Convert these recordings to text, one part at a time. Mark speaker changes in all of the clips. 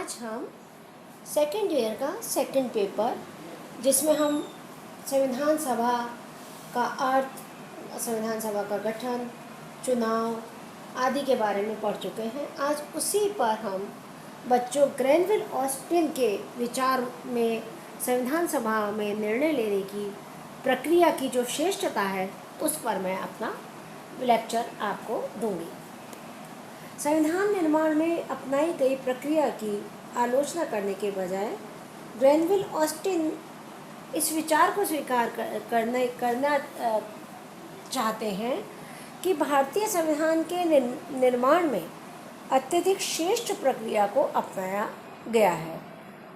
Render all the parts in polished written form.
Speaker 1: आज हम second year का सेकंड पेपर, जिसमें हम संविधान सभा का अर्थ, संविधान सभा का गठन, चुनाव आदि के बारे में पढ़ चुके हैं। आज उसी पर हम बच्चों ग्रैनविल ऑस्टिन के विचार में संविधान सभा में निर्णय लेने की प्रक्रिया की जो श्रेष्ठता है, उस पर मैं अपना लेक्चर आपको दूंगी। संविधान निर्माण में अपनाई गई प्रक्रिया की आलोचना करने के बजाय ग्रैनविल ऑस्टिन इस विचार को स्वीकार करना चाहते हैं कि भारतीय संविधान के निर्माण में अत्यधिक श्रेष्ठ प्रक्रिया को अपनाया गया है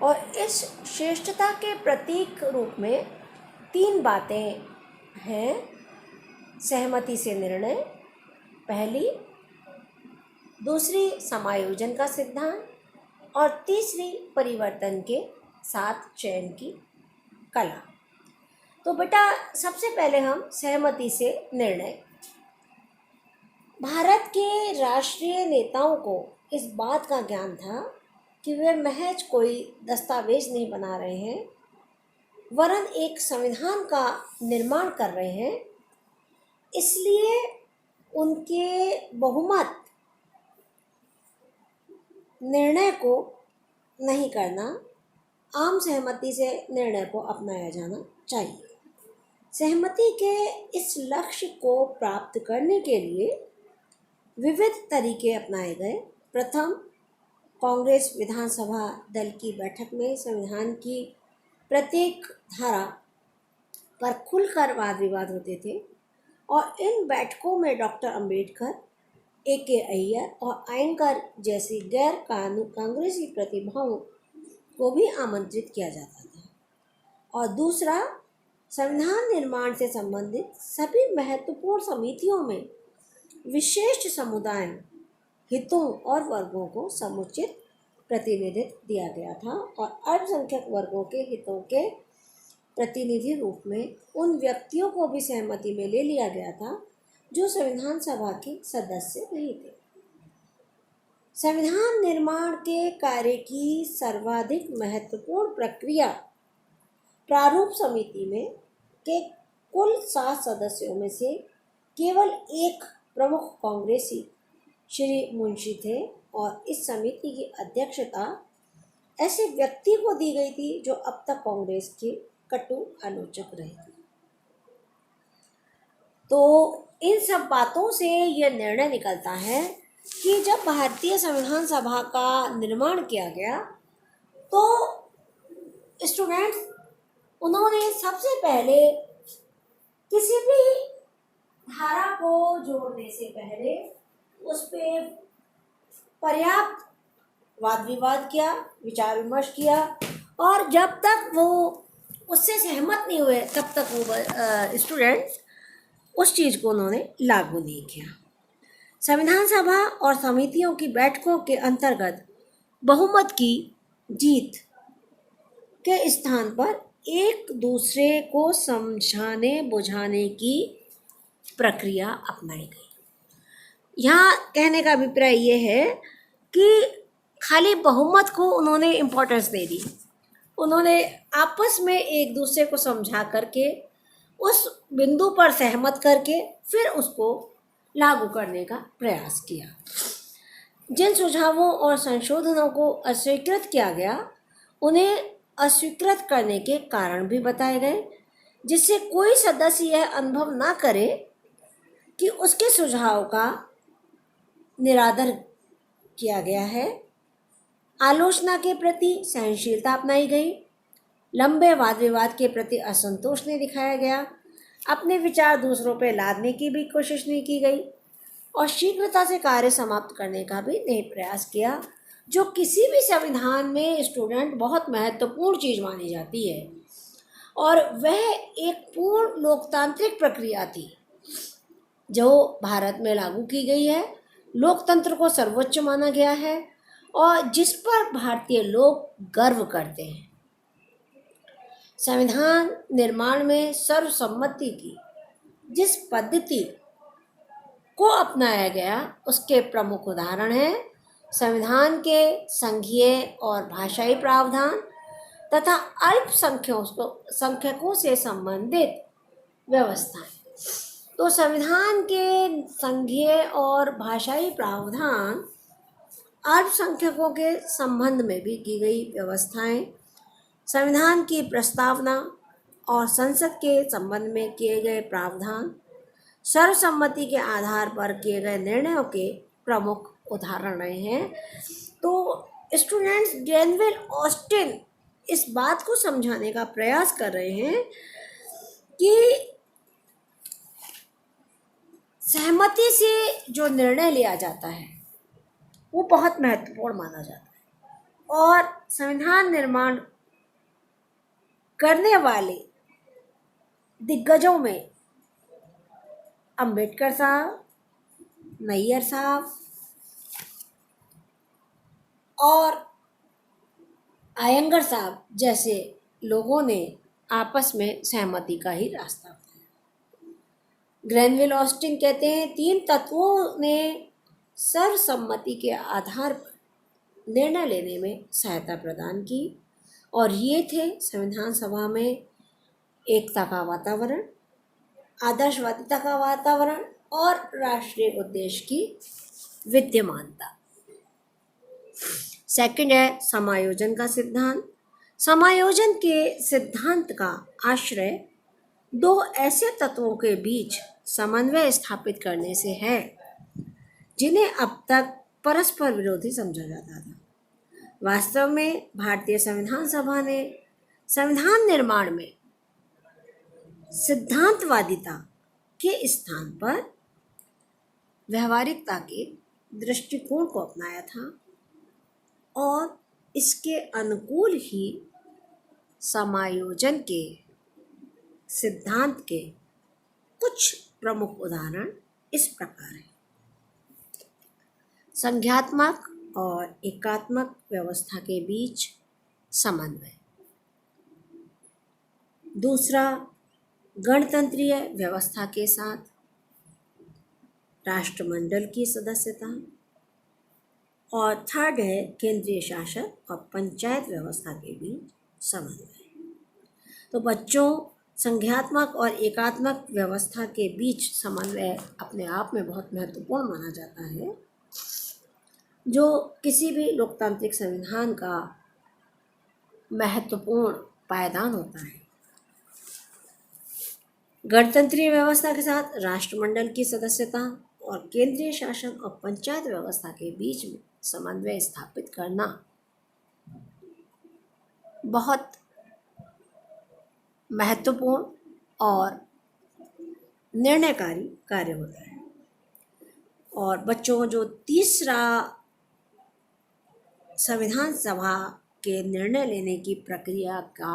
Speaker 1: और इस श्रेष्ठता के प्रतीक रूप में 3 बातें हैं। सहमति से निर्णय पहली, दूसरी समायोजन का सिद्धांत और तीसरी परिवर्तन के साथ चयन की कला। तो बेटा, सबसे पहले हम सहमति से निर्णय। भारत के राष्ट्रीय नेताओं को इस बात का ज्ञान था कि वे महज कोई दस्तावेज नहीं बना रहे हैं, वरन एक संविधान का निर्माण कर रहे हैं। इसलिए उनके बहुमत निर्णय को नहीं करना, आम सहमति से निर्णय को अपनाया जाना चाहिए। सहमति के इस लक्ष्य को प्राप्त करने के लिए विविध तरीके अपनाए गए। प्रथम, कांग्रेस विधानसभा दल की बैठक में संविधान की प्रत्येक धारा पर खुलकर वाद विवाद होते थे और इन बैठकों में डॉक्टर अंबेडकर, A.K. अय्यर और आयनकर जैसी गैर कांग्रेसी प्रतिभाओं को भी आमंत्रित किया जाता था। और दूसरा, संविधान निर्माण से संबंधित सभी महत्वपूर्ण समितियों में विशेष समुदाय, हितों और वर्गों को समुचित प्रतिनिधित्व दिया गया था और अल्पसंख्यक वर्गों के हितों के प्रतिनिधि रूप में उन व्यक्तियों को भी सहमति में ले लिया गया था जो संविधान सभा के सदस्य नहीं थे। संविधान निर्माण के कार्य की सर्वाधिक महत्वपूर्ण प्रक्रिया प्रारूप समिति में के कुल 7 सदस्यों में से केवल एक प्रमुख कांग्रेसी श्री मुंशी थे और इस समिति की अध्यक्षता ऐसे व्यक्ति को दी गई थी जो अब तक कांग्रेस के कटु आलोचक रहे थे। तो इन सब बातों से यह निर्णय निकलता है कि जब भारतीय संविधान सभा का निर्माण किया गया तो स्टूडेंट्स, उन्होंने सबसे पहले किसी भी धारा को जोड़ने से पहले उस पर पर्याप्त वाद विवाद किया, विचार विमर्श किया और जब तक वो उससे सहमत नहीं हुए तब तक वो स्टूडेंट्स उस चीज़ को उन्होंने लागू नहीं किया। संविधान सभा और समितियों की बैठकों के अंतर्गत बहुमत की जीत के स्थान पर एक दूसरे को समझाने बुझाने की प्रक्रिया अपनाई गई। यहाँ कहने का अभिप्राय ये है कि खाली बहुमत को उन्होंने इम्पोर्टेंस दे दी। उन्होंने आपस में एक दूसरे को समझा करके उस बिंदु पर सहमत करके फिर उसको लागू करने का प्रयास किया। जिन सुझावों और संशोधनों को अस्वीकृत किया गया, उन्हें अस्वीकृत करने के कारण भी बताए गए, जिससे कोई सदस्य यह अनुभव ना करे कि उसके सुझाव का निरादर किया गया है। आलोचना के प्रति सहनशीलता अपनाई गई। लंबे वाद विवाद के प्रति असंतोष नहीं दिखाया गया। अपने विचार दूसरों पर लादने की भी कोशिश नहीं की गई और शीघ्रता से कार्य समाप्त करने का भी नहीं प्रयास किया, जो किसी भी संविधान में स्टूडेंट बहुत महत्वपूर्ण चीज़ मानी जाती है। और वह एक पूर्ण लोकतांत्रिक प्रक्रिया थी जो भारत में लागू की गई है। लोकतंत्र को सर्वोच्च माना गया है और जिस पर भारतीय लोग गर्व करते हैं। संविधान निर्माण में सर्वसम्मति की जिस पद्धति को अपनाया गया, उसके प्रमुख उदाहरण हैं संविधान के संघीय और भाषाई प्रावधान तथा अल्पसंख्यकों से संबंधित व्यवस्थाएं। तो संविधान के संघीय और भाषाई प्रावधान अल्पसंख्यकों के संबंध में भी की गई व्यवस्थाएं, संविधान की प्रस्तावना और संसद के संबंध में किए गए प्रावधान, सर्वसम्मति के आधार पर किए गए निर्णयों के प्रमुख उदाहरण रहे हैं। तो स्टूडेंट्स, ग्रेनविल ऑस्टिन इस बात को समझाने का प्रयास कर रहे हैं कि सहमति से जो निर्णय लिया जाता है वो बहुत महत्वपूर्ण माना जाता है और संविधान निर्माण करने वाले दिग्गजों में अंबेडकर साहब, नैयर साहब और आयंगर साहब जैसे लोगों ने आपस में सहमति का ही रास्ता अपनाया। ग्रेनविल ऑस्टिन कहते हैं 3 तत्वों ने सर्वसम्मति के आधार पर निर्णय लेने में सहायता प्रदान की और ये थे संविधान सभा में एकता का वातावरण, आदर्शवादिता का वातावरण और राष्ट्रीय उद्देश्य की विद्यमानता। सेकंड है समायोजन का सिद्धांत। समायोजन के सिद्धांत का आश्रय 2 ऐसे तत्वों के बीच समन्वय स्थापित करने से है जिन्हें अब तक परस्पर विरोधी समझा जाता था। वास्तव में भारतीय संविधान सभा ने संविधान निर्माण में सिद्धांतवादिता के स्थान पर व्यवहारिकता के दृष्टिकोण को अपनाया था और इसके अनुकूल ही समायोजन के सिद्धांत के कुछ प्रमुख उदाहरण इस प्रकार हैं। संज्ञात्मक और एकात्मक व्यवस्था के बीच समन्वय। दूसरा, गणतंत्रीय व्यवस्था के साथ राष्ट्रमंडल की सदस्यता। और थर्ड है केंद्रीय शासन और पंचायत व्यवस्था के बीच समन्वय। तो बच्चों, संज्ञात्मक और एकात्मक व्यवस्था के बीच समन्वय अपने आप में बहुत महत्वपूर्ण माना जाता है, जो किसी भी लोकतांत्रिक संविधान का महत्वपूर्ण पायदान होता है। गणतंत्रीय व्यवस्था के साथ राष्ट्रमंडल की सदस्यता और केंद्रीय शासन और पंचायत व्यवस्था के बीच में समन्वय स्थापित करना बहुत महत्वपूर्ण और निर्णयकारी कार्य होता है। और बच्चों, जो तीसरा संविधान सभा के निर्णय लेने की प्रक्रिया का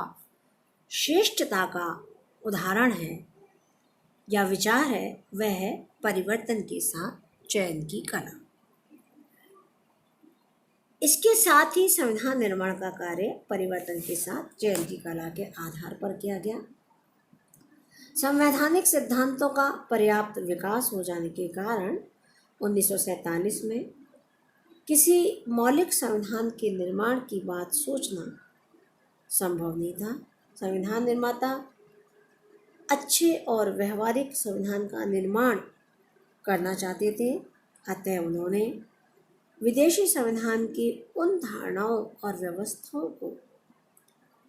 Speaker 1: श्रेष्ठता का उदाहरण है या विचार है, वह है परिवर्तन के साथ चयन की कला। इसके साथ ही संविधान निर्माण का कार्य परिवर्तन के साथ चयन की कला के आधार पर किया गया। संवैधानिक सिद्धांतों का पर्याप्त विकास हो जाने के कारण 1947 में किसी मौलिक संविधान के निर्माण की बात सोचना संभव नहीं था। संविधान निर्माता अच्छे और व्यवहारिक संविधान का निर्माण करना चाहते थे, अतः उन्होंने विदेशी संविधान की उन धारणाओं और व्यवस्थाओं को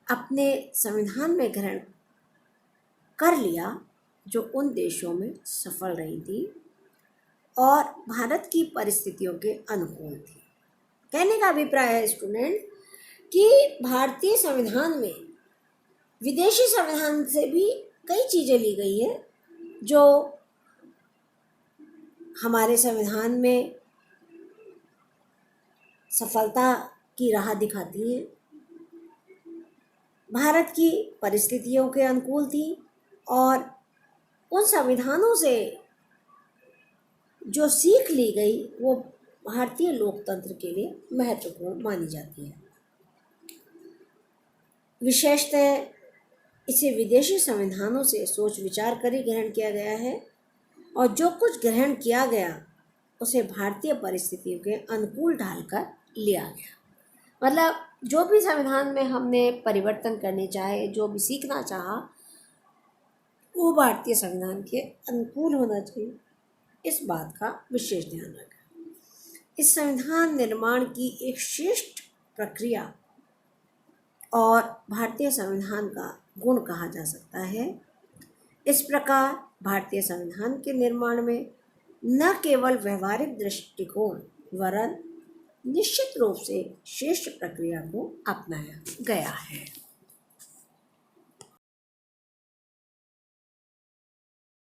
Speaker 1: अपने संविधान में ग्रहण कर लिया जो उन देशों में सफल रही थी और भारत की परिस्थितियों के अनुकूल थी। कहने का अभिप्राय है स्टूडेंट कि भारतीय संविधान में विदेशी संविधान से भी कई चीज़ें ली गई है जो हमारे संविधान में सफलता की राह दिखाती हैं, भारत की परिस्थितियों के अनुकूल थी और उन संविधानों से जो सीख ली गई वो भारतीय लोकतंत्र के लिए महत्वपूर्ण मानी जाती है। विशेषतः इसे विदेशी संविधानों से सोच विचार कर ही ग्रहण किया गया है और जो कुछ ग्रहण किया गया उसे भारतीय परिस्थितियों के अनुकूल ढालकर लिया गया। मतलब जो भी संविधान में हमने परिवर्तन करने चाहे, जो भी सीखना चाहा, वो भारतीय संविधान के अनुकूल होना चाहिए। इस बात का विशेष ध्यान रखा। इस संविधान निर्माण की एक श्रेष्ठ प्रक्रिया और भारतीय संविधान का गुण कहा जा सकता है। इस प्रकार भारतीय संविधान के निर्माण में न केवल व्यवहारिक दृष्टिकोण वरन निश्चित रूप से श्रेष्ठ प्रक्रिया को अपनाया गया है।